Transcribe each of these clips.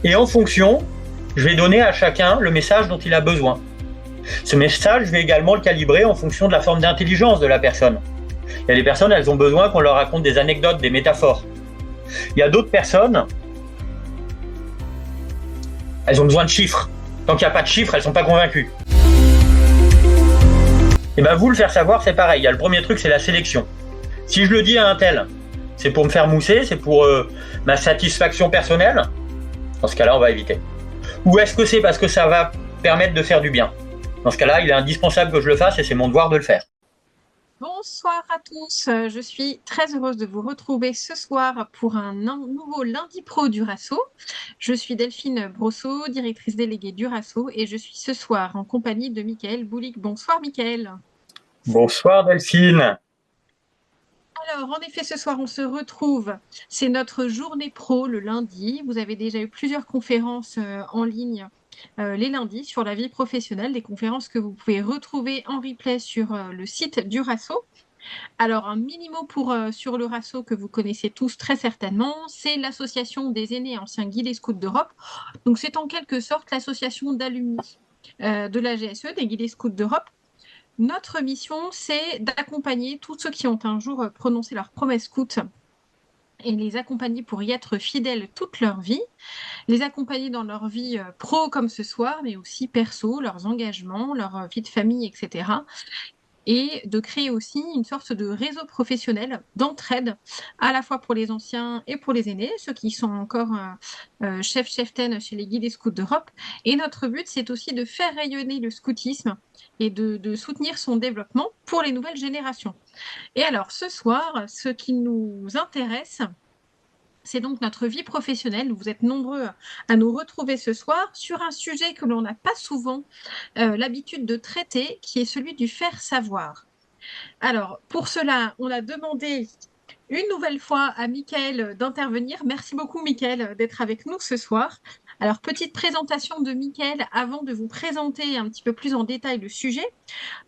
Et en fonction, je vais donner à chacun le message dont il a besoin. Ce message, je vais également le calibrer en fonction de la forme d'intelligence de la personne. Il y a des personnes, elles ont besoin qu'on leur raconte des anecdotes, des métaphores. Il y a d'autres personnes, elles ont besoin de chiffres. Tant qu'il n'y a pas de chiffres, elles ne sont pas convaincues. Et bien vous, le faire savoir, c'est pareil. Il y a le premier truc, c'est la sélection. Si je le dis à un tel, c'est pour me faire mousser, c'est pour ma satisfaction personnelle, dans ce cas-là, on va éviter. Ou est-ce que c'est parce que ça va permettre de faire du bien? Dans ce cas-là, il est indispensable que je le fasse et c'est mon devoir de le faire. Bonsoir à tous, je suis très heureuse de vous retrouver ce soir pour un nouveau lundi pro du RASSO. Je suis Delphine Brosseau, directrice déléguée du RASSO et je suis ce soir en compagnie de Mickaël Boulic. Bonsoir Mickaël. Bonsoir Delphine. Alors, en effet, ce soir, on se retrouve. C'est notre journée pro le lundi. Vous avez déjà eu plusieurs conférences en ligne les lundis sur la vie professionnelle, des conférences que vous pouvez retrouver en replay sur le site du RASSO. Alors, un mini-mot sur le RASSO que vous connaissez tous très certainement, c'est l'Association des aînés anciens guides et scouts d'Europe. Donc, c'est en quelque sorte l'association d'alumni de la GSE, des guides et scouts d'Europe. Notre mission, c'est d'accompagner tous ceux qui ont un jour prononcé leur promesse scout et les accompagner pour y être fidèles toute leur vie, les accompagner dans leur vie pro comme ce soir, mais aussi perso, leurs engagements, leur vie de famille, etc. Et de créer aussi une sorte de réseau professionnel d'entraide, à la fois pour les anciens et pour les aînés, ceux qui sont encore cheftaines chez les guides et scouts d'Europe. Et notre but, c'est aussi de faire rayonner le scoutisme et de soutenir son développement pour les nouvelles générations. Et alors, ce soir, ce qui nous intéresse, c'est donc notre vie professionnelle. Vous êtes nombreux à nous retrouver ce soir sur un sujet que l'on n'a pas souvent l'habitude de traiter, qui est celui du faire savoir. Alors, pour cela, on a demandé une nouvelle fois à Mickaël d'intervenir. Merci beaucoup, Mickaël, d'être avec nous ce soir. Alors, petite présentation de Mickaël avant de vous présenter un petit peu plus en détail le sujet.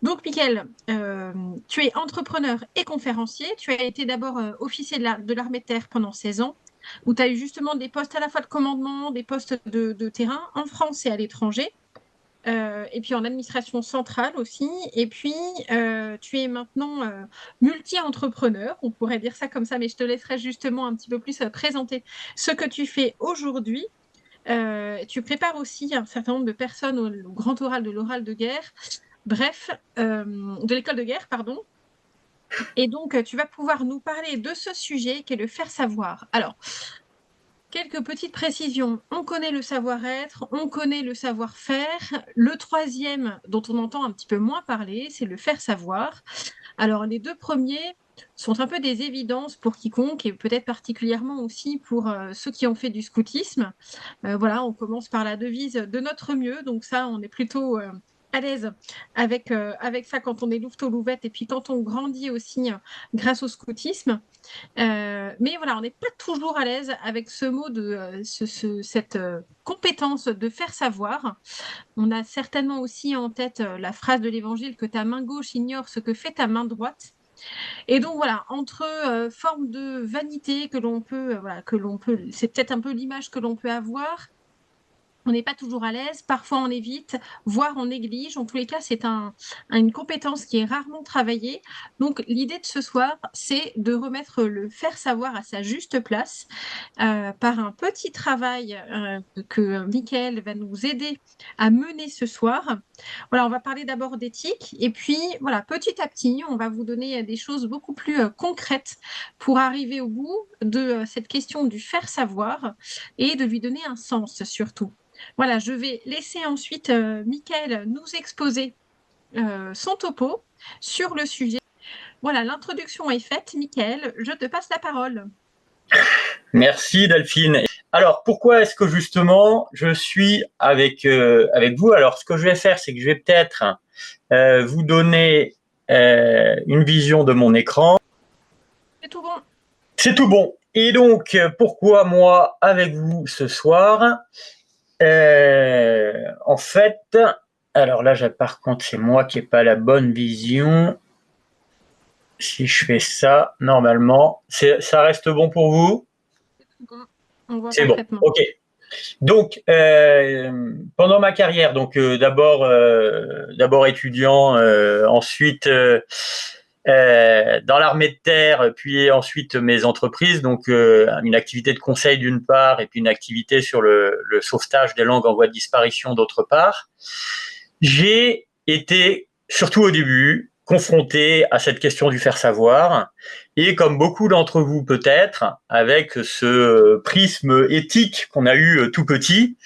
Donc, Mickaël, tu es entrepreneur et conférencier. Tu as été d'abord officier de l'armée de terre pendant 16 ans, où tu as eu justement des postes à la fois de commandement, des postes de terrain en France et à l'étranger. Et puis en administration centrale aussi. Et puis, tu es maintenant multi-entrepreneur, on pourrait dire ça comme ça, mais je te laisserai justement un petit peu plus présenter ce que tu fais aujourd'hui. Tu prépares aussi un certain nombre de personnes au grand oral de l'oral de guerre, bref, de l'école de guerre, pardon. Et donc, tu vas pouvoir nous parler de ce sujet qui est le faire savoir. Alors, quelques petites précisions. On connaît le savoir-être, on connaît le savoir-faire. Le troisième, dont on entend un petit peu moins parler, c'est le faire savoir. Alors, les deux premiers sont un peu des évidences pour quiconque et peut-être particulièrement aussi pour ceux qui ont fait du scoutisme. Voilà, on commence par la devise de notre mieux. Donc ça, on est plutôt à l'aise avec ça quand on est louveteau-louvette et puis quand on grandit aussi grâce au scoutisme. Mais voilà, on n'est pas toujours à l'aise avec ce mot cette compétence de faire savoir. On a certainement aussi en tête la phrase de l'Évangile que ta main gauche ignore ce que fait ta main droite. Et donc voilà, entre forme de vanité c'est peut-être un peu l'image que l'on peut avoir. On n'est pas toujours à l'aise, parfois on évite, voire on néglige. En tous les cas, c'est une compétence qui est rarement travaillée. Donc, l'idée de ce soir, c'est de remettre le faire savoir à sa juste place par un petit travail que Mickaël va nous aider à mener ce soir. Voilà, on va parler d'abord d'éthique et puis, voilà, petit à petit, on va vous donner des choses beaucoup plus concrètes pour arriver au bout de cette question du faire savoir et de lui donner un sens surtout. Voilà, je vais laisser ensuite Mickaël nous exposer son topo sur le sujet. Voilà, l'introduction est faite. Mickaël, je te passe la parole. Merci Delphine. Alors, pourquoi est-ce que justement je suis avec vous? Alors, ce que je vais faire, c'est que je vais peut-être vous donner une vision de mon écran. C'est tout bon. C'est tout bon. Et donc, pourquoi moi avec vous ce soir? En fait, alors là, par contre, c'est moi qui n'ai pas la bonne vision. Si je fais ça, normalement, ça reste bon pour vous? C'est tout bon. On voit C'est bon, parfaitement. ok. Donc, pendant ma carrière, donc d'abord étudiant, ensuite dans l'armée de terre, puis ensuite mes entreprises, donc une activité de conseil d'une part, et puis une activité sur le sauvetage des langues en voie de disparition d'autre part. J'ai été, surtout au début, confronté à cette question du faire savoir, et comme beaucoup d'entre vous peut-être, avec ce prisme éthique qu'on a eu tout petit,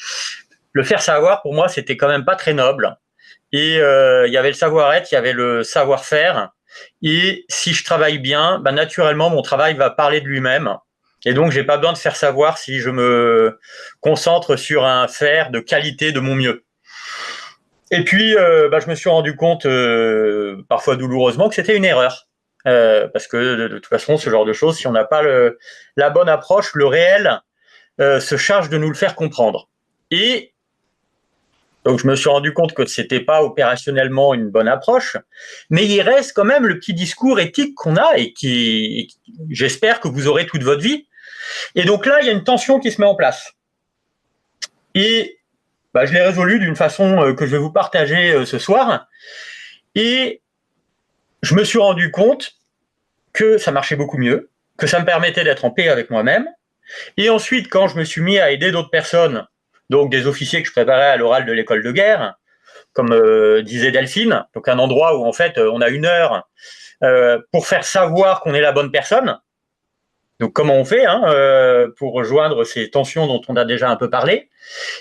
le faire savoir pour moi c'était quand même pas très noble. Et il y avait le savoir-être, il y avait le savoir-faire. Et si je travaille bien, bah, naturellement, mon travail va parler de lui-même. Et donc, j'ai pas besoin de faire savoir si je me concentre sur un faire de qualité de mon mieux. Et puis, je me suis rendu compte, parfois douloureusement, que c'était une erreur. Parce que de toute façon, ce genre de choses, si on n'a pas la bonne approche, le réel se charge de nous le faire comprendre. Et donc, je me suis rendu compte que c'était pas opérationnellement une bonne approche, mais il reste quand même le petit discours éthique qu'on a et qui, j'espère que vous aurez toute votre vie. Et donc là, il y a une tension qui se met en place. Et je l'ai résolue d'une façon que je vais vous partager ce soir. Et je me suis rendu compte que ça marchait beaucoup mieux, que ça me permettait d'être en paix avec moi-même. Et ensuite, quand je me suis mis à aider d'autres personnes, donc des officiers que je préparais à l'oral de l'école de guerre, comme disait Delphine, donc un endroit où en fait on a 1 heure pour faire savoir qu'on est la bonne personne. Donc comment on fait pour rejoindre ces tensions dont on a déjà un peu parlé.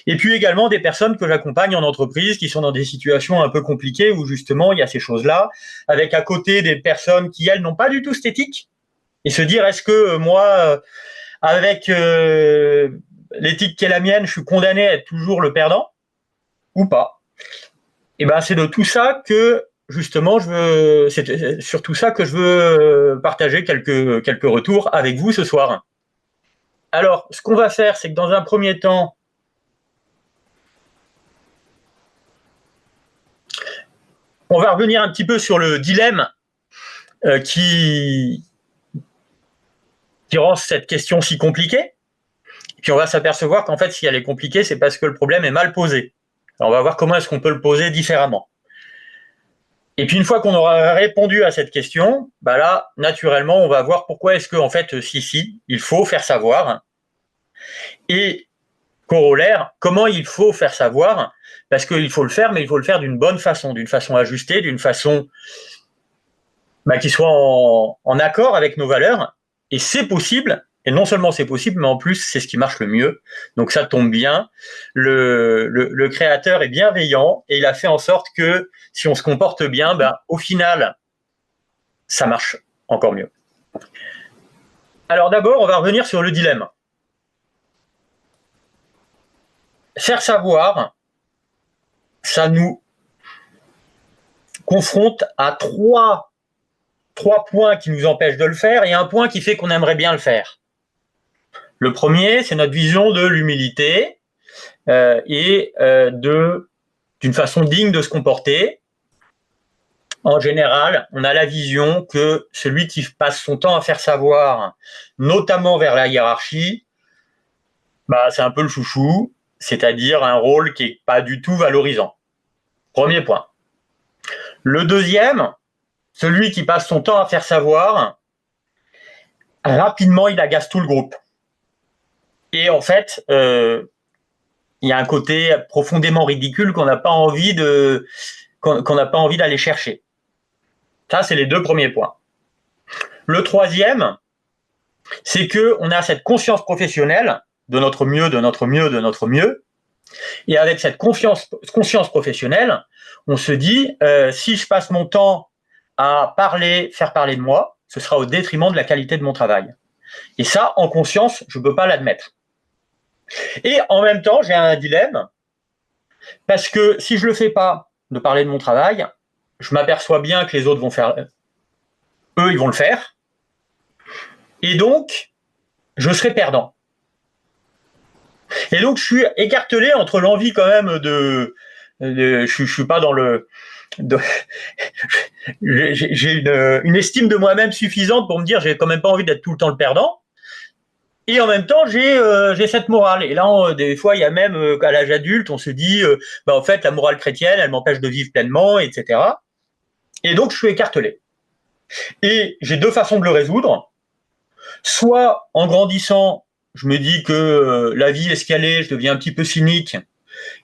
Et puis également des personnes que j'accompagne en entreprise qui sont dans des situations un peu compliquées où justement il y a ces choses-là, avec à côté des personnes qui elles n'ont pas du tout cette éthique, et se dire est-ce que moi avec l'éthique qui est la mienne, je suis condamné à être toujours le perdant ou pas. Et c'est de tout ça que justement c'est sur tout ça que je veux partager quelques retours avec vous ce soir. Alors, ce qu'on va faire, c'est que dans un premier temps, on va revenir un petit peu sur le dilemme qui rend cette question si compliquée. Puis on va s'apercevoir qu'en fait, si elle est compliquée, c'est parce que le problème est mal posé. Alors, on va voir comment est-ce qu'on peut le poser différemment. Et puis une fois qu'on aura répondu à cette question, là, naturellement, on va voir pourquoi est-ce que, en fait, si, il faut faire savoir. Et corollaire, comment il faut faire savoir, parce qu'il faut le faire, mais il faut le faire d'une bonne façon, d'une façon ajustée, d'une façon qui soit en accord avec nos valeurs. Et c'est possible, et non seulement c'est possible, mais en plus, c'est ce qui marche le mieux. Donc ça tombe bien. Le créateur est bienveillant et il a fait en sorte que si on se comporte bien, au final, ça marche encore mieux. Alors d'abord, on va revenir sur le dilemme. Faire savoir, ça nous confronte à trois points qui nous empêchent de le faire et un point qui fait qu'on aimerait bien le faire. Le premier, c'est notre vision de l'humilité et d'une façon digne de se comporter. En général, on a la vision que celui qui passe son temps à faire savoir, notamment vers la hiérarchie, c'est un peu le chouchou, c'est-à-dire un rôle qui n'est pas du tout valorisant. Premier point. Le deuxième, celui qui passe son temps à faire savoir, rapidement, il agace tout le groupe. Et en fait, il y a un côté profondément ridicule qu'on n'a pas envie d'aller chercher. Ça, c'est les 2 premiers points. Le troisième, c'est qu'on a cette conscience professionnelle de notre mieux, de notre mieux, de notre mieux. Et avec cette conscience professionnelle, on se dit, si je passe mon temps à faire parler de moi, ce sera au détriment de la qualité de mon travail. Et ça, en conscience, je ne peux pas l'admettre. Et en même temps, j'ai un dilemme, parce que si je ne le fais pas, de parler de mon travail, je m'aperçois bien que les autres vont faire, eux, ils vont le faire, et donc, je serai perdant. Et donc, je suis écartelé entre l'envie quand même je suis pas dans le... j'ai une estime de moi-même suffisante pour me dire j'ai quand même pas envie d'être tout le temps le perdant, Et en même temps, j'ai cette morale. Et là, des fois, il y a même qu'à l'âge adulte, on se dit, en fait, la morale chrétienne, elle m'empêche de vivre pleinement, etc. Et donc, je suis écartelé. Et j'ai deux façons de le résoudre. Soit en grandissant, je me dis que la vie est ce qu'elle est, je deviens un petit peu cynique,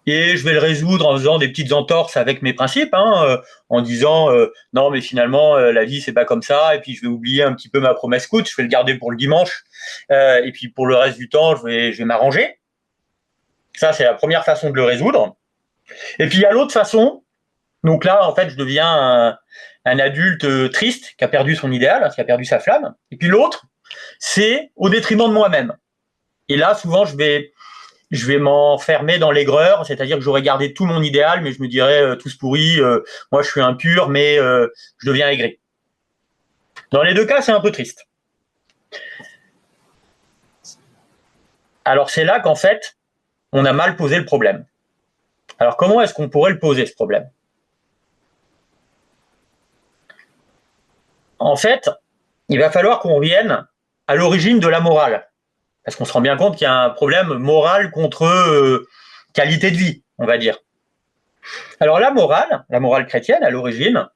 et je vais le résoudre en faisant des petites entorses avec mes principes, en disant non mais finalement la vie c'est pas comme ça, et puis je vais oublier un petit peu ma promesse coûte, je vais le garder pour le dimanche, et puis pour le reste du temps je vais m'arranger. Ça c'est la première façon de le résoudre. Et puis il y a l'autre façon, donc là en fait je deviens un adulte triste qui a perdu son idéal, qui a perdu sa flamme. Et puis l'autre, c'est au détriment de moi-même. Et là souvent je vais m'enfermer dans l'aigreur, c'est-à-dire que j'aurais gardé tout mon idéal, mais je me dirais tous pourris, moi je suis impur, mais je deviens aigri. Dans les deux cas, c'est un peu triste. Alors c'est là qu'en fait, on a mal posé le problème. Alors comment est-ce qu'on pourrait le poser, ce problème? En fait, il va falloir qu'on revienne à l'origine de la morale. Parce qu'on se rend bien compte qu'il y a un problème moral contre qualité de vie, on va dire. Alors la morale chrétienne, à l'origine,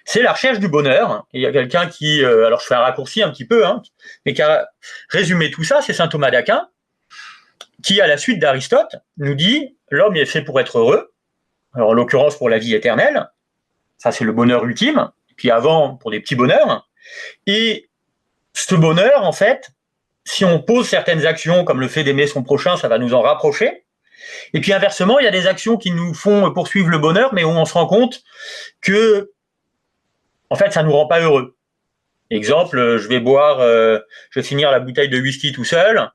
c'est la recherche du bonheur. Et il y a quelqu'un qui, alors je fais un raccourci un petit peu, mais qui a résumé tout ça, c'est saint Thomas d'Aquin, qui, à la suite d'Aristote, nous dit l'homme est fait pour être heureux, alors en l'occurrence pour la vie éternelle, ça c'est le bonheur ultime, et puis avant pour des petits bonheurs. Et ce bonheur, en fait, si on pose certaines actions, comme le fait d'aimer son prochain, ça va nous en rapprocher. Et puis inversement, il y a des actions qui nous font poursuivre le bonheur, mais où on se rend compte que, en fait, ça ne nous rend pas heureux. Exemple, je vais finir la bouteille de whisky tout seul,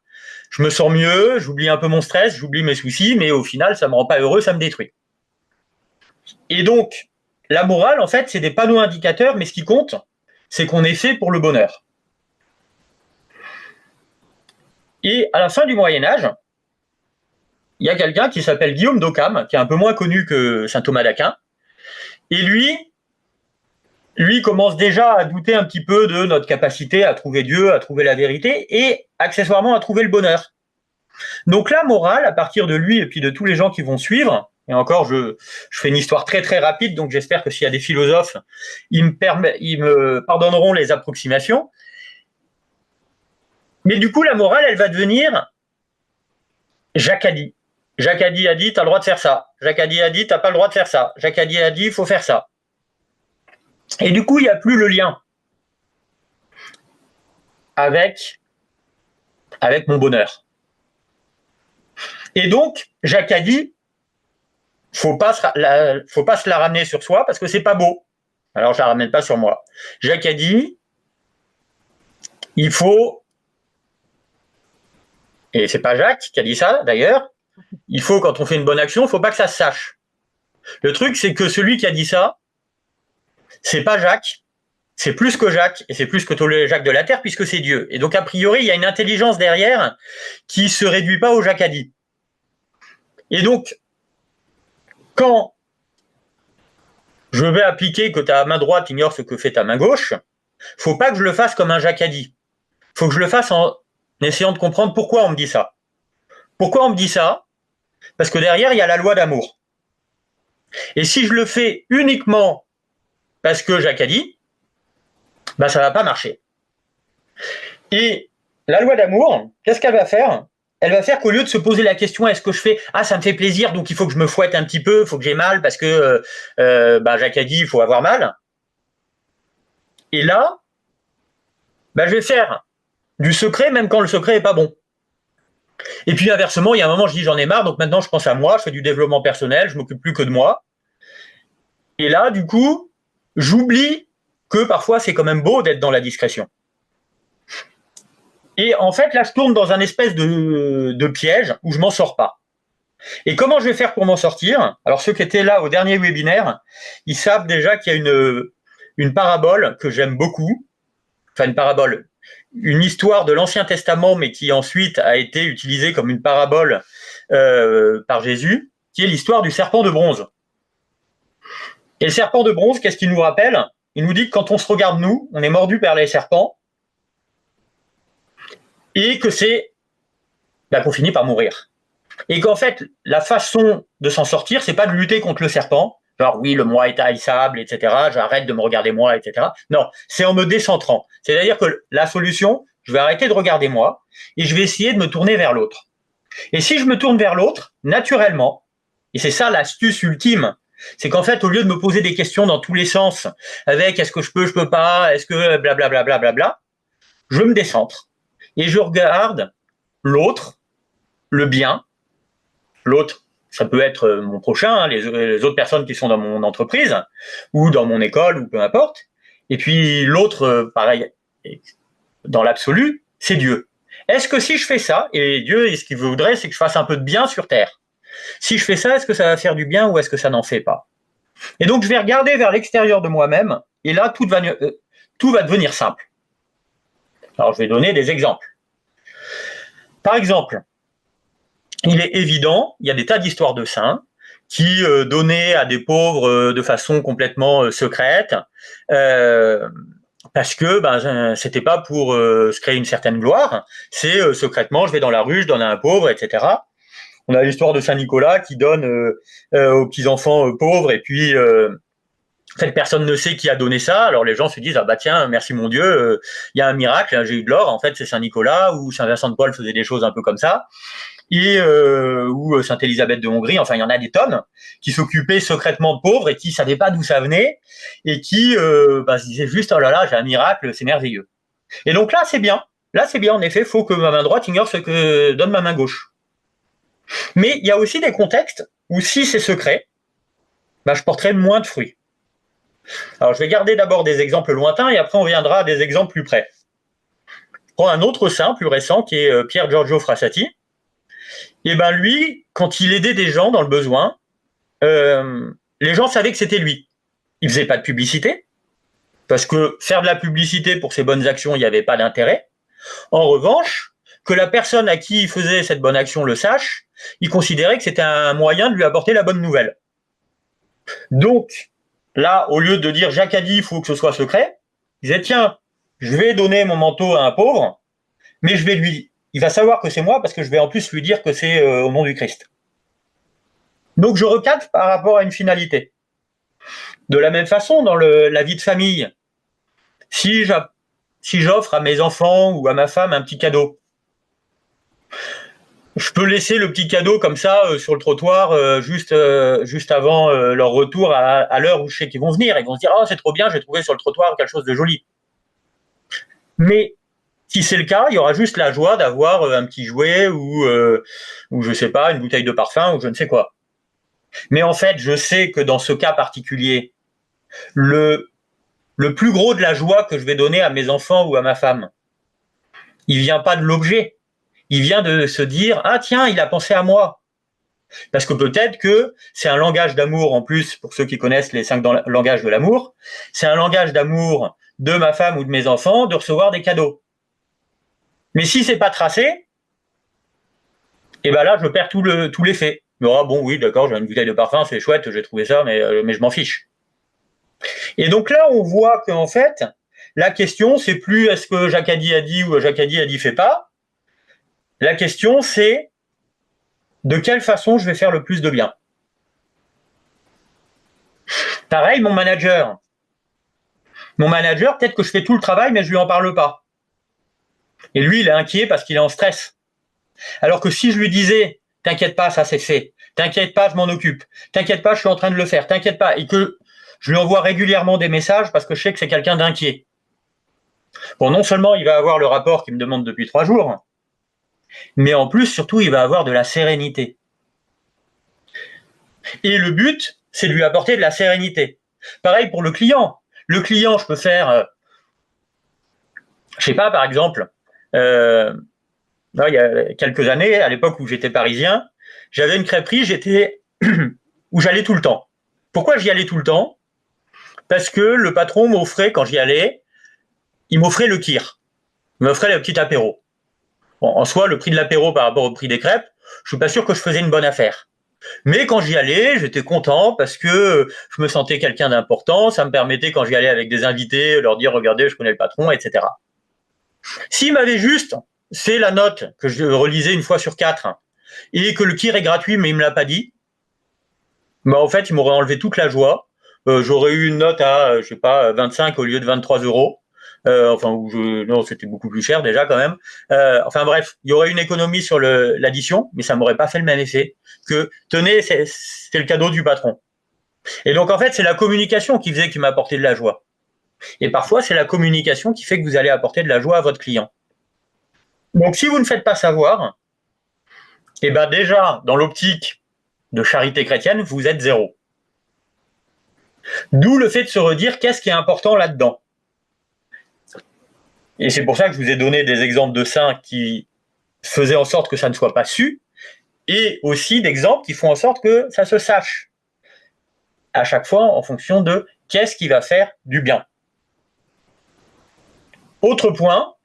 je me sens mieux, j'oublie un peu mon stress, j'oublie mes soucis, mais au final, ça me rend pas heureux, ça me détruit. Et donc, la morale, en fait, c'est des panneaux indicateurs, mais ce qui compte, c'est qu'on est fait pour le bonheur. Et à la fin du Moyen-Âge, il y a quelqu'un qui s'appelle Guillaume d'Occam, qui est un peu moins connu que saint Thomas d'Aquin, et lui commence déjà à douter un petit peu de notre capacité à trouver Dieu, à trouver la vérité, et accessoirement à trouver le bonheur. Donc la morale, à partir de lui et puis de tous les gens qui vont suivre, et encore je fais une histoire très très rapide, donc j'espère que s'il y a des philosophes, ils me pardonneront les approximations, mais du coup la morale, elle va devenir Jacques-Adi. Jacques-Adi a dit, t'as le droit de faire ça. Jacques-Adi a dit, t'as pas le droit de faire ça. Jacques-Adi a dit, il faut faire ça. Et du coup, il n'y a plus le lien avec mon bonheur. Et donc, Jacques-Adi, faut pas se la ramener sur soi parce que c'est pas beau. Alors, je la ramène pas sur moi. Jacques-Adi, il faut, et c'est pas Jacques qui a dit ça d'ailleurs, il faut, quand on fait une bonne action, il faut pas que ça se sache. Le truc, c'est que celui qui a dit ça, c'est pas Jacques, c'est plus que Jacques, et c'est plus que tous les Jacques de la Terre, puisque c'est Dieu. Et donc, a priori, il y a une intelligence derrière qui ne se réduit pas au Jacques-Adi. Et donc, quand je vais appliquer que ta main droite ignore ce que fait ta main gauche, faut pas que je le fasse comme un Jacques-Adi. Faut que je le fasse en essayant de comprendre pourquoi on me dit ça. Pourquoi on me dit ça? Parce que derrière, il y a la loi d'amour. Et si je le fais uniquement parce que Jacques-Adi, ça va pas marcher. Et la loi d'amour, qu'est-ce qu'elle va faire? Elle va faire qu'au lieu de se poser la question, est-ce que je fais, ça me fait plaisir, donc il faut que je me fouette un petit peu, il faut que j'ai mal, parce que Jacques a dit, il faut avoir mal. Et là, je vais faire du secret, même quand le secret est pas bon. Et puis inversement, il y a un moment, je dis, j'en ai marre, donc maintenant je pense à moi, je fais du développement personnel, je m'occupe plus que de moi. Et là, du coup, j'oublie que parfois c'est quand même beau d'être dans la discrétion. Et en fait, là, je tourne dans un espèce de piège où je m'en sors pas. Et comment je vais faire pour m'en sortir? Alors, ceux qui étaient là au dernier webinaire, ils savent déjà qu'il y a une parabole que j'aime beaucoup. Enfin, une parabole, une histoire de l'Ancien Testament, mais qui ensuite a été utilisée comme une parabole par Jésus, qui est l'histoire du serpent de bronze. Et le serpent de bronze, qu'est-ce qu'il nous rappelle? Il nous dit que quand on se regarde nous, on est mordu par les serpents, et que c'est qu'on finit par mourir. Et qu'en fait, la façon de s'en sortir, c'est pas de lutter contre le serpent, genre oui, le moi est haïssable, etc., j'arrête de me regarder moi, etc. Non, c'est en me décentrant. C'est-à-dire que la solution, je vais arrêter de regarder moi et je vais essayer de me tourner vers l'autre. Et si je me tourne vers l'autre, naturellement, et c'est ça l'astuce ultime, c'est qu'en fait, au lieu de me poser des questions dans tous les sens, avec est-ce que je peux pas, est-ce que blablabla, bla, je me décentre et je regarde l'autre, le bien. L'autre, ça peut être mon prochain, les autres personnes qui sont dans mon entreprise ou dans mon école ou peu importe. Et puis l'autre, pareil, dans l'absolu, c'est Dieu. Est-ce que si je fais ça, et Dieu, ce qu'il voudrait, c'est que je fasse un peu de bien sur Terre. Si je fais ça, est-ce que ça va faire du bien ou est-ce que ça n'en fait pas? Et donc, je vais regarder vers l'extérieur de moi-même, et là, tout va devenir simple. Alors, je vais donner des exemples. Par exemple, il est évident, il y a des tas d'histoires de saints qui donnaient à des pauvres de façon complètement secrète, parce que c'était pas pour se créer une certaine gloire, c'est secrètement, je vais dans la rue, je donne à un pauvre, etc. On a l'histoire de Saint Nicolas qui donne aux petits-enfants pauvres, et puis en fait, personne ne sait qui a donné ça. Alors les gens se disent, ah bah tiens, merci mon Dieu, il y a un miracle, j'ai eu de l'or. En fait, c'est Saint Nicolas ou Saint Vincent de Paul faisait des choses un peu comme ça. Et ou Sainte Élisabeth de Hongrie, enfin il y en a des tonnes, qui s'occupaient secrètement de pauvres et qui savaient pas d'où ça venait, et qui se disaient juste, oh là là, j'ai un miracle, c'est merveilleux. Et donc là, c'est bien. Là, c'est bien, en effet, il faut que ma main droite ignore ce que donne ma main gauche. Mais il y a aussi des contextes où si c'est secret, je porterai moins de fruits. Alors je vais garder d'abord des exemples lointains et après on reviendra à des exemples plus près. Je prends un autre saint plus récent qui est Pier Giorgio Frassati. Et lui, quand il aidait des gens dans le besoin, les gens savaient que c'était lui. Il faisait pas de publicité, parce que faire de la publicité pour ses bonnes actions, il n'y avait pas d'intérêt. En revanche, que la personne à qui il faisait cette bonne action le sache, il considérait que c'était un moyen de lui apporter la bonne nouvelle. Donc, là, au lieu de dire Jacques a dit, il faut que ce soit secret, il disait tiens, je vais donner mon manteau à un pauvre, mais il va savoir que c'est moi parce que je vais en plus lui dire que c'est au nom du Christ. Donc je recadre par rapport à une finalité. De la même façon, dans la vie de famille, si j'offre à mes enfants ou à ma femme un petit cadeau, je peux laisser le petit cadeau comme ça sur le trottoir juste avant leur retour à l'heure où je sais qu'ils vont venir. Ils vont se dire « Oh, c'est trop bien, j'ai trouvé sur le trottoir quelque chose de joli. » Mais si c'est le cas, il y aura juste la joie d'avoir un petit jouet ou je sais pas, une bouteille de parfum ou je ne sais quoi. Mais en fait, je sais que dans ce cas particulier, le plus gros de la joie que je vais donner à mes enfants ou à ma femme, il vient pas de l'objet. Il vient de se dire « Ah tiens, il a pensé à moi ». Parce que peut-être que c'est un langage d'amour, en plus, pour ceux qui connaissent les 5 langages de l'amour, c'est un langage d'amour de ma femme ou de mes enfants de recevoir des cadeaux. Mais si c'est pas tracé, et là, je perds tout l'effet. Ah bon, oui, d'accord, j'ai une bouteille de parfum, c'est chouette, j'ai trouvé ça, mais je m'en fiche. Et donc là, on voit qu'en fait, la question, c'est plus est-ce que Jacques a dit ou Jacques a dit fait pas. La question, c'est de quelle façon je vais faire le plus de bien. Pareil, mon manager. Mon manager, peut-être que je fais tout le travail, mais je lui en parle pas. Et lui, il est inquiet parce qu'il est en stress. Alors que si je lui disais, t'inquiète pas, ça c'est fait. T'inquiète pas, je m'en occupe. T'inquiète pas, je suis en train de le faire. T'inquiète pas. Et que je lui envoie régulièrement des messages parce que je sais que c'est quelqu'un d'inquiet. Bon, non seulement il va avoir le rapport qu'il me demande depuis 3 jours, mais en plus, surtout, il va avoir de la sérénité. Et le but, c'est de lui apporter de la sérénité. Pareil pour le client. Le client, je peux faire, je sais pas, par exemple, il y a quelques années, à l'époque où j'étais parisien, j'avais une crêperie, où j'allais tout le temps. Pourquoi j'y allais tout le temps? Parce que le patron m'offrait, quand j'y allais, il m'offrait le kir. Il m'offrait le petit apéro. Bon, en soi, le prix de l'apéro par rapport au prix des crêpes, je suis pas sûr que je faisais une bonne affaire. Mais quand j'y allais, j'étais content parce que je me sentais quelqu'un d'important. Ça me permettait, quand j'y allais avec des invités, leur dire « Regardez, je connais le patron, etc. » S'il m'avait juste c'est la note que je relisais une fois sur 4 et que le kir est gratuit mais il me l'a pas dit, en fait, il m'aurait enlevé toute la joie. J'aurais eu une note à, je sais pas, 25 au lieu de 23 euros. Non, c'était beaucoup plus cher déjà quand même. Enfin bref, il y aurait une économie sur l'addition, mais ça m'aurait pas fait le même effet que, tenez, c'est le cadeau du patron. Et donc en fait, c'est la communication qui faisait qu'il m'a apporté de la joie. Et parfois, c'est la communication qui fait que vous allez apporter de la joie à votre client. Donc si vous ne faites pas savoir, et ben déjà, dans l'optique de charité chrétienne, vous êtes 0. D'où le fait de se redire qu'est-ce qui est important là-dedans. Et c'est pour ça que je vous ai donné des exemples de saints qui faisaient en sorte que ça ne soit pas su, et aussi d'exemples qui font en sorte que ça se sache. À chaque fois, en fonction de qu'est-ce qui va faire du bien. Autre point,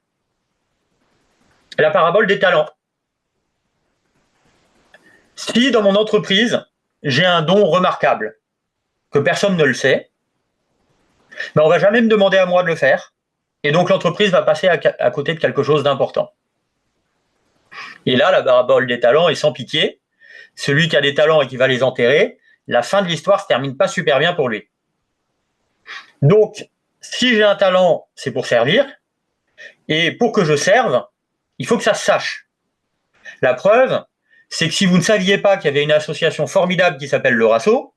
la parabole des talents. Si dans mon entreprise, j'ai un don remarquable, que personne ne le sait, on ne va jamais me demander à moi de le faire, et donc l'entreprise va passer à côté de quelque chose d'important. Et là, la parabole des talents est sans pitié. Celui qui a des talents et qui va les enterrer, la fin de l'histoire se termine pas super bien pour lui. Donc, si j'ai un talent, c'est pour servir, et pour que je serve, il faut que ça se sache. La preuve, c'est que si vous ne saviez pas qu'il y avait une association formidable qui s'appelle le RASSO,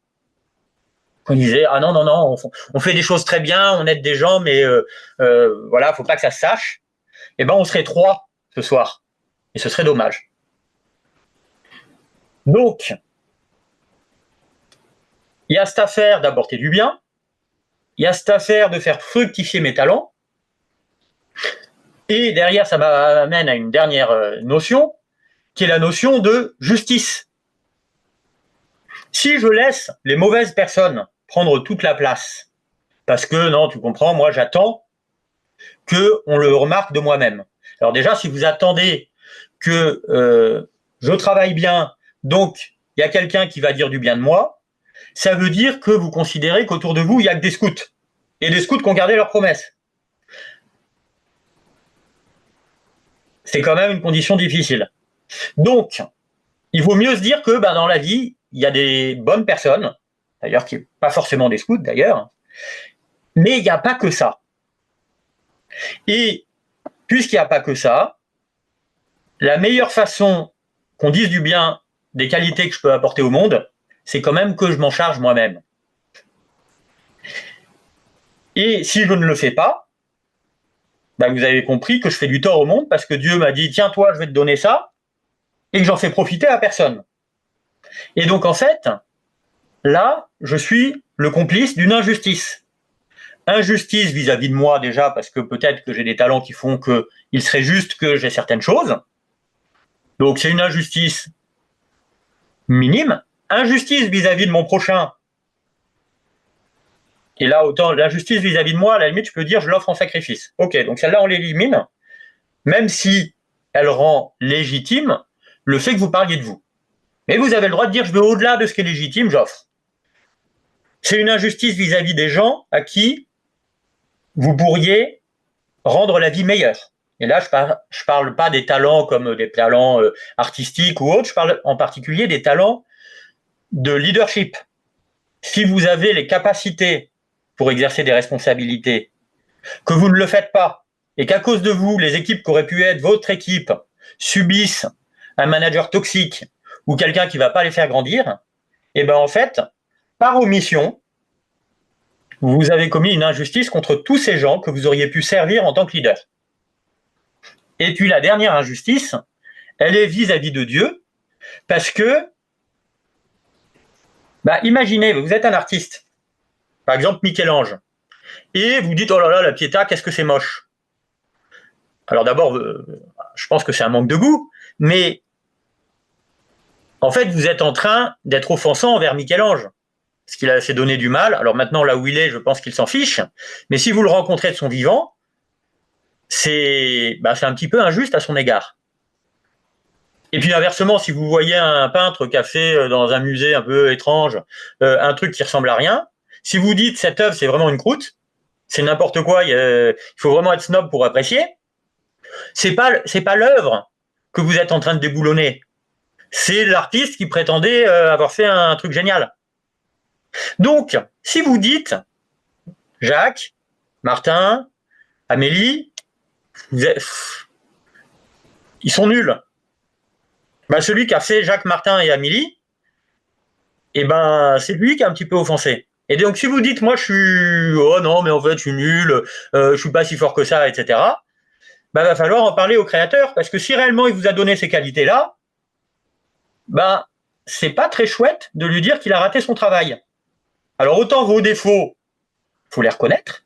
on disait ah non, on fait des choses très bien, on aide des gens, mais voilà, faut pas que ça se sache. Eh ben, on serait 3 ce soir, et ce serait dommage. Donc, il y a cette affaire d'apporter du bien, il y a cette affaire de faire fructifier mes talents, et derrière, ça m'amène à une dernière notion, qui est la notion de justice. Si je laisse les mauvaises personnes prendre toute la place, parce que, non, tu comprends, moi j'attends qu'on le remarque de moi-même. Alors déjà, si vous attendez que je travaille bien, donc il y a quelqu'un qui va dire du bien de moi, ça veut dire que vous considérez qu'autour de vous, il n'y a que des scouts, et des scouts qui ont gardé leurs promesses. C'est quand même une condition difficile. Donc, il vaut mieux se dire que dans la vie, il y a des bonnes personnes, d'ailleurs qui n'est pas forcément des scouts d'ailleurs, mais il n'y a pas que ça. Et puisqu'il n'y a pas que ça, la meilleure façon qu'on dise du bien des qualités que je peux apporter au monde, c'est quand même que je m'en charge moi-même. Et si je ne le fais pas, vous avez compris que je fais du tort au monde parce que Dieu m'a dit tiens toi je vais te donner ça et que j'en fais profiter à personne. Et donc en fait, là, je suis le complice d'une injustice. Injustice vis-à-vis de moi déjà parce que peut-être que j'ai des talents qui font qu'il serait juste que j'ai certaines choses. Donc c'est une injustice minime. Injustice vis-à-vis de mon prochain. Et là, autant l'injustice vis-à-vis de moi, à la limite, je peux dire je l'offre en sacrifice. Ok, donc celle-là, on l'élimine, même si elle rend légitime le fait que vous parliez de vous. Mais vous avez le droit de dire je vais au-delà de ce qui est légitime, j'offre. C'est une injustice vis-à-vis des gens à qui vous pourriez rendre la vie meilleure. Et là, je parle pas des talents comme des talents artistiques ou autres, je parle en particulier des talents de leadership. Si vous avez les capacités pour exercer des responsabilités, que vous ne le faites pas, et qu'à cause de vous, les équipes qui auraient pu être votre équipe subissent un manager toxique ou quelqu'un qui ne va pas les faire grandir, et en fait, par omission, vous avez commis une injustice contre tous ces gens que vous auriez pu servir en tant que leader. Et puis la dernière injustice, elle est vis-à-vis de Dieu, parce que, imaginez, vous êtes un artiste, par exemple Michel-Ange, et vous dites, oh là là, la Pietà, qu'est-ce que c'est moche. Alors d'abord, je pense que c'est un manque de goût, mais en fait, vous êtes en train d'être offensant envers Michel-Ange, parce qu'il s'est donné du mal. Alors maintenant, là où il est, je pense qu'il s'en fiche, mais si vous le rencontrez de son vivant, c'est un petit peu injuste à son égard. Et puis inversement, si vous voyez un peintre qui a fait dans un musée un peu étrange un truc qui ressemble à rien, si vous dites cette œuvre c'est vraiment une croûte, c'est n'importe quoi, il faut vraiment être snob pour apprécier, c'est pas l'œuvre que vous êtes en train de déboulonner. C'est l'artiste qui prétendait avoir fait un truc génial. Donc, si vous dites Jacques, Martin, Amélie, ils sont nuls. Ben, celui qui a fait Jacques, Martin et Amélie, c'est lui qui a un petit peu offensé. Et donc, si vous dites, moi, oh non, mais en fait, je suis nul, je suis pas si fort que ça, etc., va falloir en parler au créateur, parce que si réellement il vous a donné ces qualités-là, c'est pas très chouette de lui dire qu'il a raté son travail. Alors, autant vos défauts, faut les reconnaître,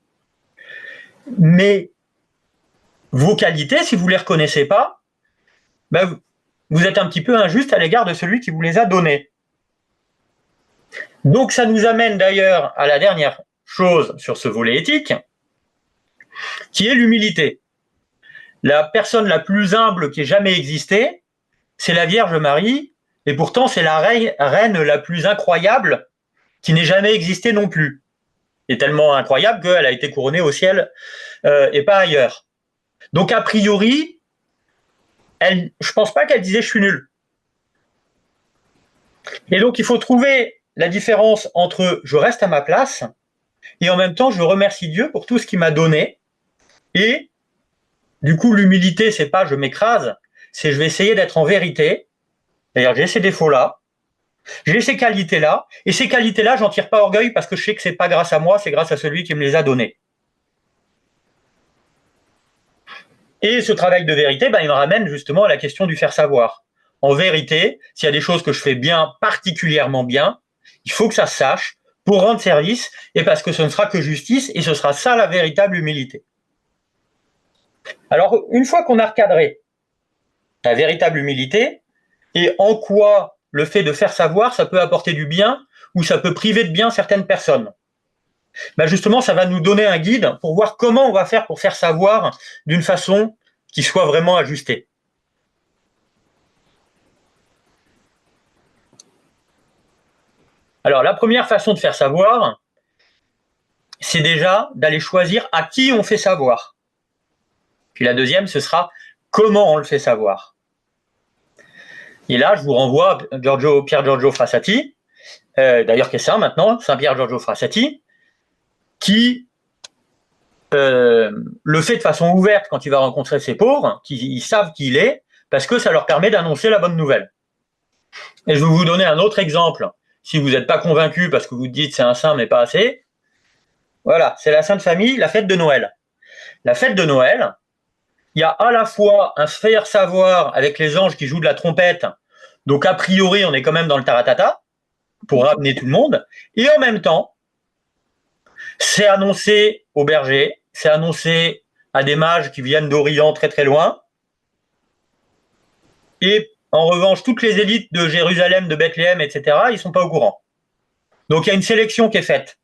mais vos qualités, si vous les reconnaissez pas, vous êtes un petit peu injuste à l'égard de celui qui vous les a donnés. Donc, ça nous amène d'ailleurs à la dernière chose sur ce volet éthique, qui est l'humilité. La personne la plus humble qui ait jamais existé, c'est la Vierge Marie, et pourtant c'est la reine la plus incroyable qui n'ait jamais existé non plus. Et tellement incroyable qu'elle a été couronnée au ciel et pas ailleurs. Donc a priori, je pense pas qu'elle disait je suis nul. Et donc il faut trouver la différence entre je reste à ma place et en même temps je remercie Dieu pour tout ce qu'il m'a donné. Et du coup l'humilité, c'est pas je m'écrase, c'est je vais essayer d'être en vérité. D'ailleurs j'ai ces défauts-là, j'ai ces qualités-là, et ces qualités-là, j'en tire pas orgueil parce que je sais que c'est pas grâce à moi, c'est grâce à celui qui me les a données. Et ce travail de vérité, il me ramène justement à la question du faire savoir. En vérité, s'il y a des choses que je fais bien, particulièrement bien, il faut que ça se sache pour rendre service, et parce que ce ne sera que justice, et ce sera ça la véritable humilité. Alors, une fois qu'on a recadré la véritable humilité, et en quoi le fait de faire savoir, ça peut apporter du bien, ou ça peut priver de bien certaines personnes, justement, ça va nous donner un guide pour voir comment on va faire pour faire savoir d'une façon qui soit vraiment ajustée. Alors, la première façon de faire savoir, c'est déjà d'aller choisir à qui on fait savoir. Puis la deuxième, ce sera comment on le fait savoir. Et là, je vous renvoie à Pier Giorgio Frassati, d'ailleurs qui est saint maintenant, Saint Pier Giorgio Frassati, qui le fait de façon ouverte quand il va rencontrer ses pauvres, qui savent qui il est, parce que ça leur permet d'annoncer la bonne nouvelle. Et je vais vous donner un autre exemple, si vous n'êtes pas convaincu parce que vous dites c'est un saint mais pas assez. Voilà, c'est la Sainte Famille, la fête de Noël. La fête de Noël, il y a à la fois un faire savoir avec les anges qui jouent de la trompette, donc a priori on est quand même dans le taratata, pour ramener tout le monde, et en même temps, c'est annoncé aux bergers, c'est annoncé à des mages qui viennent d'Orient très très loin, et en revanche, toutes les élites de Jérusalem, de Bethléem, etc., ils ne sont pas au courant. Donc il y a une sélection qui est faite.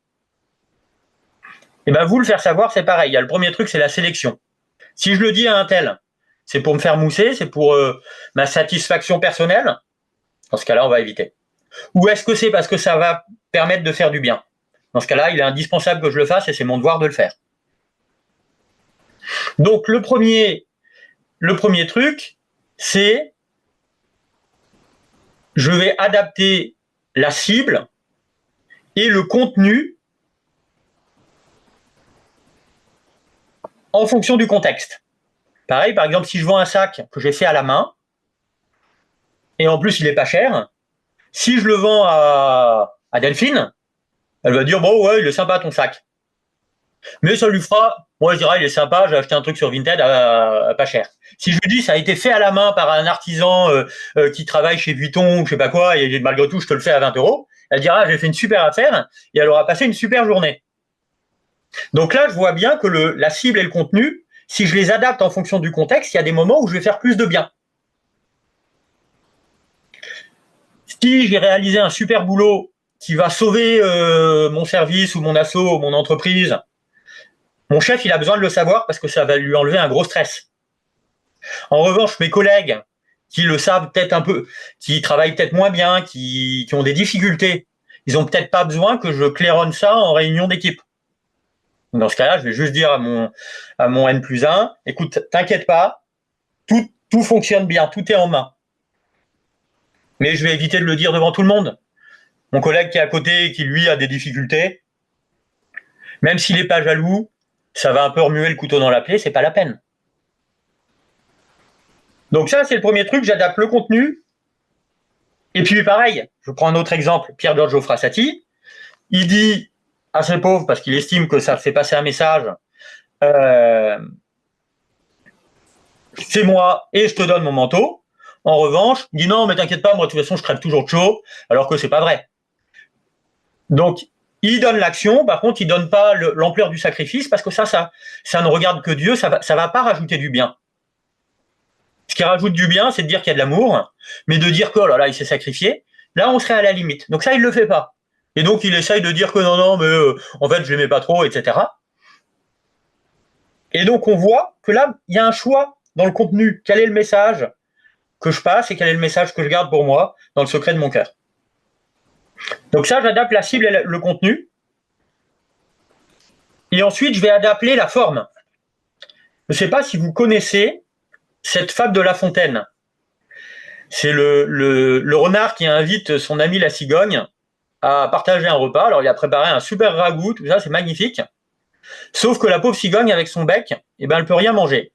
Et vous, le faire savoir, c'est pareil. Il y a le premier truc, c'est la sélection. Si je le dis à un tel, c'est pour me faire mousser, c'est pour ma satisfaction personnelle, dans ce cas-là, on va éviter. Ou est-ce que c'est parce que ça va permettre de faire du bien? Dans ce cas-là, il est indispensable que je le fasse et c'est mon devoir de le faire. Donc le premier truc, c'est je vais adapter la cible et le contenu en fonction du contexte. Pareil, par exemple, si je vends un sac que j'ai fait à la main, et en plus il est pas cher, si je le vends à Delphine, elle va dire bon ouais, il est sympa ton sac. Mais ça lui fera, moi je dirais il est sympa, j'ai acheté un truc sur Vinted à pas cher. Si je lui dis ça a été fait à la main par un artisan qui travaille chez Vuitton ou je sais pas quoi, et malgré tout je te le fais à 20 €, elle dira j'ai fait une super affaire et elle aura passé une super journée. Donc là je vois bien que la cible et le contenu, si je les adapte en fonction du contexte, il y a des moments où je vais faire plus de bien. Si j'ai réalisé un super boulot qui va sauver mon service ou mon asso ou mon entreprise, mon chef, il a besoin de le savoir parce que ça va lui enlever un gros stress. En revanche, mes collègues qui le savent peut-être un peu, qui travaillent peut-être moins bien, qui ont des difficultés, ils n'ont peut-être pas besoin que je claironne ça en réunion d'équipe. Dans ce cas-là, je vais juste dire à mon N+1, écoute, t'inquiète pas, tout fonctionne bien, tout est en main. Mais je vais éviter de le dire devant tout le monde. Mon collègue qui est à côté, qui lui a des difficultés, même s'il n'est pas jaloux, ça va un peu remuer le couteau dans la plaie, c'est pas la peine. Donc ça, c'est le premier truc, j'adapte le contenu. Et puis pareil, je prends un autre exemple, Pierre Giorgio Frassati, il dit à ses pauvres, parce qu'il estime que ça fait passer un message, c'est moi et je te donne mon manteau. En revanche, il dit non, mais t'inquiète pas, moi de toute façon je crève toujours de chaud, alors que c'est pas vrai. Donc, il donne l'action, par contre, il donne pas l'ampleur du sacrifice, parce que ça ne regarde que Dieu, ça va pas rajouter du bien. Ce qui rajoute du bien, c'est de dire qu'il y a de l'amour, mais de dire que, oh là là, il s'est sacrifié, là, on serait à la limite. Donc ça, il le fait pas. Et donc, il essaye de dire que non, mais en fait, je l'aimais pas trop, etc. Et donc, on voit que là, il y a un choix dans le contenu. Quel est le message que je passe et quel est le message que je garde pour moi dans le secret de mon cœur. Donc ça, j'adapte la cible et le contenu. Et ensuite, je vais adapter la forme. Je ne sais pas si vous connaissez cette fable de La Fontaine. C'est le renard qui invite son ami la cigogne à partager un repas. Alors, il a préparé un super ragoût, tout ça, c'est magnifique. Sauf que la pauvre cigogne, avec son bec, eh ben, elle peut rien manger.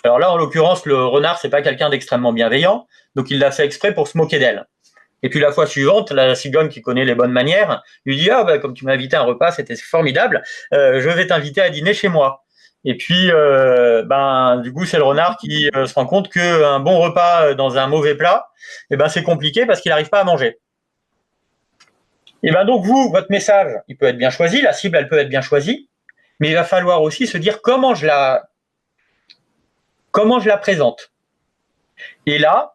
Alors là, en l'occurrence, le renard, c'est pas quelqu'un d'extrêmement bienveillant, donc il l'a fait exprès pour se moquer d'elle. Et puis la fois suivante, la cigogne qui connaît les bonnes manières, lui dit « Ah, comme tu m'as invité à un repas, c'était formidable, je vais t'inviter à dîner chez moi. » Et puis, du coup, c'est le renard qui se rend compte qu'un bon repas dans un mauvais plat, c'est compliqué parce qu'il n'arrive pas à manger. Et donc vous, votre message, il peut être bien choisi, la cible, elle peut être bien choisie, mais il va falloir aussi se dire comment je la présente. Et là,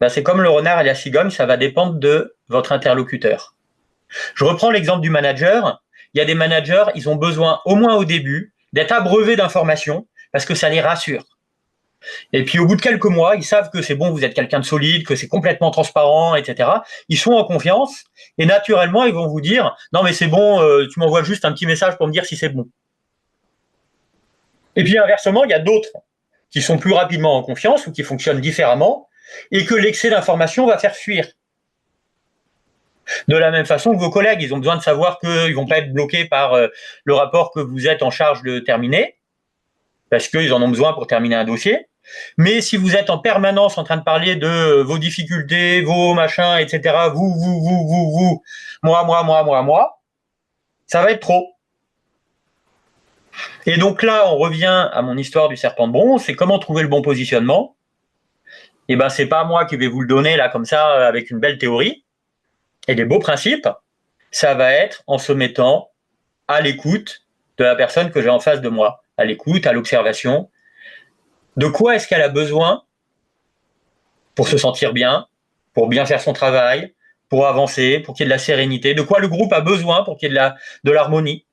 c'est comme le renard et la cigogne, ça va dépendre de votre interlocuteur. Je reprends l'exemple du manager. Il y a des managers, ils ont besoin, au moins au début, d'être abreuvés d'informations parce que ça les rassure. Et puis au bout de quelques mois, ils savent que c'est bon, vous êtes quelqu'un de solide, que c'est complètement transparent, etc. Ils sont en confiance et naturellement, ils vont vous dire « Non mais c'est bon, tu m'envoies juste un petit message pour me dire si c'est bon. » Et puis inversement, il y a d'autres qui sont plus rapidement en confiance ou qui fonctionnent différemment et que l'excès d'information va faire fuir. De la même façon que vos collègues, ils ont besoin de savoir qu'ils ne vont pas être bloqués par le rapport que vous êtes en charge de terminer, parce qu'ils en ont besoin pour terminer un dossier. Mais si vous êtes en permanence en train de parler de vos difficultés, vos machins, etc., vous, moi, ça va être trop. Et donc là, on revient à mon histoire du serpent de bronze, c'est comment trouver le bon positionnement. Et c'est pas moi qui vais vous le donner là comme ça avec une belle théorie et des beaux principes. Ça va être en se mettant à l'écoute de la personne que j'ai en face de moi, à l'écoute, à l'observation. De quoi est-ce qu'elle a besoin pour se sentir bien, pour bien faire son travail, pour avancer, pour qu'il y ait de la sérénité, de quoi le groupe a besoin pour qu'il y ait de l'harmonie.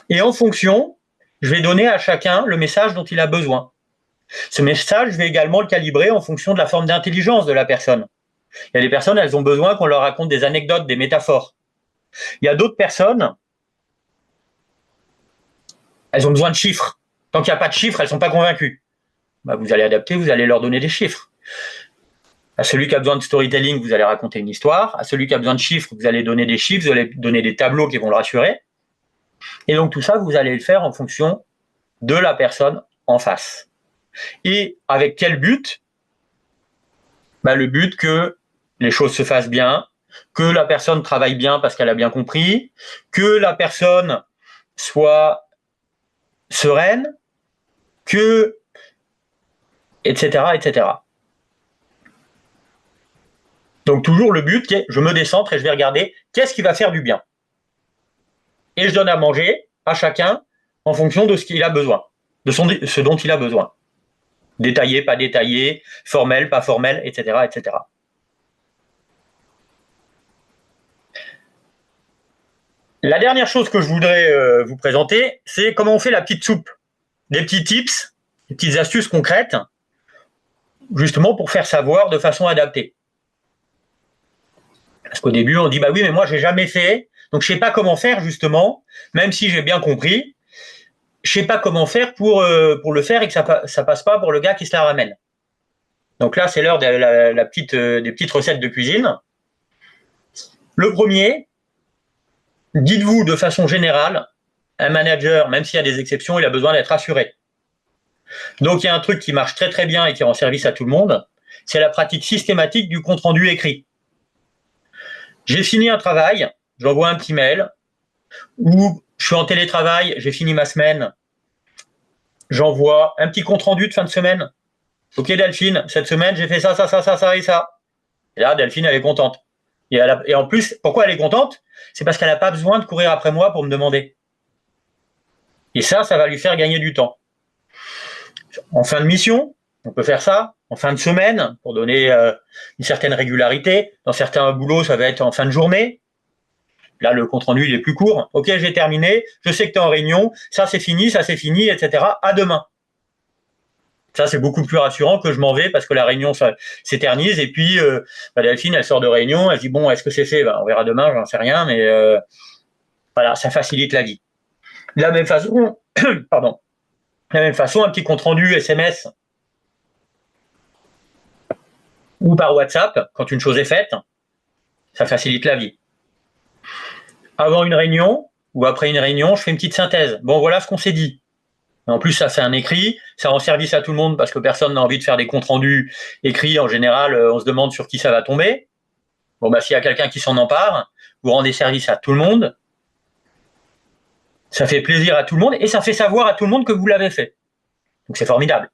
Et en fonction, je vais donner à chacun le message dont il a besoin. Ce message, je vais également le calibrer en fonction de la forme d'intelligence de la personne. Il y a des personnes, elles ont besoin qu'on leur raconte des anecdotes, des métaphores. Il y a d'autres personnes, elles ont besoin de chiffres. Tant qu'il n'y a pas de chiffres, elles ne sont pas convaincues. Vous allez adapter, vous allez leur donner des chiffres. À celui qui a besoin de storytelling, vous allez raconter une histoire. À celui qui a besoin de chiffres, vous allez donner des chiffres, vous allez donner des tableaux qui vont le rassurer. Et donc tout ça, vous allez le faire en fonction de la personne en face. Et avec quel but ? Le but que les choses se fassent bien, que la personne travaille bien parce qu'elle a bien compris, que la personne soit sereine, etc., etc. Donc toujours le but qui est, je me décentre et je vais regarder qu'est-ce qui va faire du bien. Et je donne à manger à chacun en fonction de ce qu'il a besoin, de ce dont il a besoin. Détaillé, pas détaillé, formel, pas formel, etc., etc. La dernière chose que je voudrais vous présenter, c'est comment on fait la petite soupe. Des petits tips, des petites astuces concrètes, justement pour faire savoir de façon adaptée. Parce qu'au début, on dit, oui, mais moi, j'ai jamais fait, donc je sais pas comment faire, justement, même si j'ai bien compris. je sais pas comment faire pour le faire et que ça passe pas pour le gars qui se la ramène. Donc là, c'est l'heure de des petites recettes de cuisine. Le premier, dites-vous de façon générale, un manager, même s'il y a des exceptions, il a besoin d'être assuré. Donc il y a un truc qui marche très très bien et qui rend service à tout le monde, c'est la pratique systématique du compte-rendu écrit. J'ai fini un travail, j'envoie un petit mail, ou je suis en télétravail, j'ai fini ma semaine, j'envoie un petit compte-rendu de fin de semaine. Ok Delphine, cette semaine j'ai fait ça, ça, ça, ça, ça et ça. Et là, Delphine, elle est contente. Et en plus, pourquoi elle est contente? C'est parce qu'elle n'a pas besoin de courir après moi pour me demander. Et ça va lui faire gagner du temps. En fin de mission, on peut faire ça. En fin de semaine, pour donner une certaine régularité. Dans certains boulots, ça va être en fin de journée. Là, le compte-rendu, il est plus court. Ok, j'ai terminé. Je sais que tu es en réunion. Ça, c'est fini, etc. À demain. Ça, c'est beaucoup plus rassurant que je m'en vais parce que la réunion s'éternise. Et puis, Delphine, elle sort de réunion. Elle dit, bon, est-ce que c'est fait? On verra demain, j'en sais rien. Mais voilà, ça facilite la vie. De la même façon, pardon. De la même façon, un petit compte-rendu SMS ou par WhatsApp, quand une chose est faite, ça facilite la vie. Avant une réunion ou après une réunion, je fais une petite synthèse. Bon, voilà ce qu'on s'est dit. En plus, ça, c'est un écrit. Ça rend service à tout le monde parce que personne n'a envie de faire des comptes rendus écrits. En général, on se demande sur qui ça va tomber. Bon, s'il y a quelqu'un qui s'en empare, vous rendez service à tout le monde. Ça fait plaisir à tout le monde et ça fait savoir à tout le monde que vous l'avez fait. Donc, c'est formidable.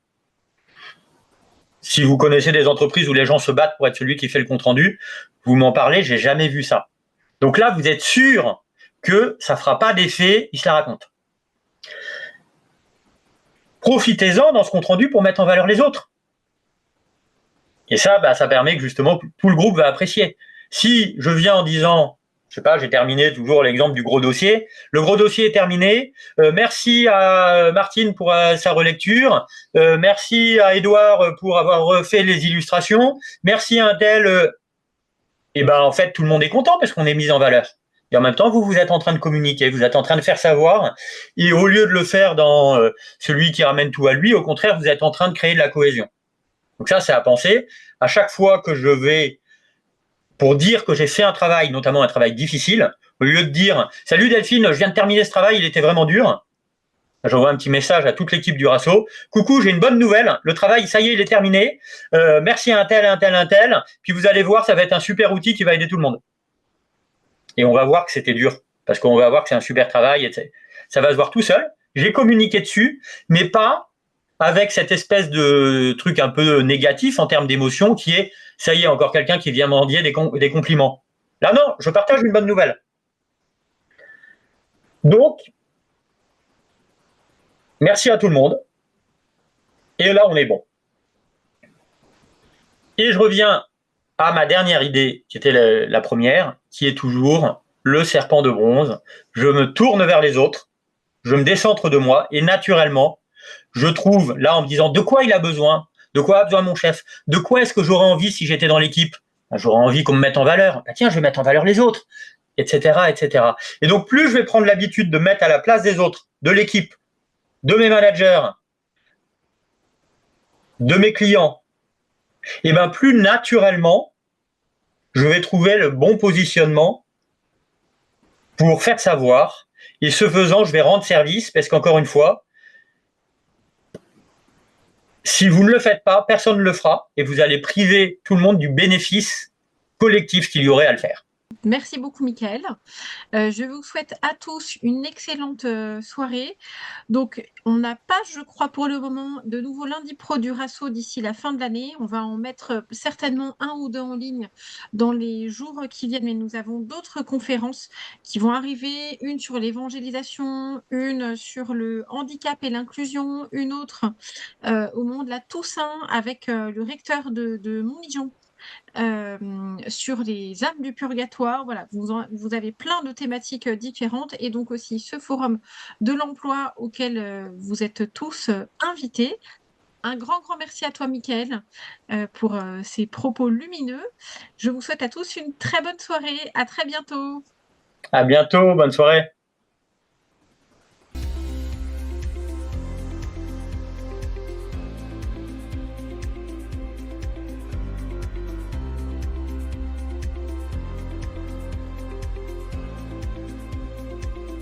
Si vous connaissez des entreprises où les gens se battent pour être celui qui fait le compte rendu, vous m'en parlez, j'ai jamais vu ça. Donc là, vous êtes sûr que ça fera pas d'effet, il se la raconte. Profitez-en dans ce compte rendu pour mettre en valeur les autres. Et ça, ça permet que justement tout le groupe va apprécier. Si je viens en disant, je sais pas, j'ai terminé toujours l'exemple du gros dossier. Le gros dossier est terminé. Merci à Martine pour sa relecture. Merci à Édouard pour avoir refait les illustrations. Merci à un tel. Et en fait, tout le monde est content parce qu'on est mis en valeur. Et en même temps, vous êtes en train de communiquer, vous êtes en train de faire savoir. Et au lieu de le faire dans celui qui ramène tout à lui, au contraire, vous êtes en train de créer de la cohésion. Donc ça, c'est à penser. À chaque fois que je vais, pour dire que j'ai fait un travail, notamment un travail difficile, au lieu de dire « Salut Delphine, je viens de terminer ce travail, il était vraiment dur », j'envoie un petit message à toute l'équipe du Rasso. « Coucou, j'ai une bonne nouvelle, le travail, ça y est, il est terminé. Merci à un tel. Puis vous allez voir, ça va être un super outil qui va aider tout le monde. » Et on va voir que c'était dur, parce qu'on va voir que c'est un super travail. Et ça va se voir tout seul. J'ai communiqué dessus, mais pas avec cette espèce de truc un peu négatif en termes d'émotion qui est « ça y est, encore quelqu'un qui vient mendier des compliments ». Là, non, je partage une bonne nouvelle. Donc, merci à tout le monde. Et là, on est bon. Et je reviens à ma dernière idée, qui était la première, qui est toujours le serpent de bronze. Je me tourne vers les autres, je me décentre de moi, et naturellement, je trouve, là, en me disant de quoi il a besoin, de quoi a besoin mon chef, de quoi est-ce que j'aurais envie si j'étais dans l'équipe. J'aurais envie qu'on me mette en valeur. Tiens, je vais mettre en valeur les autres, etc., etc. Et donc, plus je vais prendre l'habitude de mettre à la place des autres, de l'équipe, de mes managers, de mes clients, et plus naturellement, je vais trouver le bon positionnement pour faire savoir. Et ce faisant, je vais rendre service parce qu'encore une fois, si vous ne le faites pas, personne ne le fera et vous allez priver tout le monde du bénéfice collectif qu'il y aurait à le faire. Merci beaucoup, Mickaël. Je vous souhaite à tous une excellente soirée. Donc, on n'a pas, je crois, pour le moment, de nouveau lundi pro du Rasso d'ici la fin de l'année. On va en mettre certainement un ou deux en ligne dans les jours qui viennent, mais nous avons d'autres conférences qui vont arriver, une sur l'évangélisation, une sur le handicap et l'inclusion, une autre au moment de la Toussaint avec le recteur de Montmigeon. Sur les âmes du purgatoire. Voilà, vous avez plein de thématiques différentes et donc aussi ce forum de l'emploi auquel vous êtes tous invités. Un grand merci à toi, Mickaël, pour ces propos lumineux. Je vous souhaite à tous une très bonne soirée. À très bientôt. À bientôt, bonne soirée.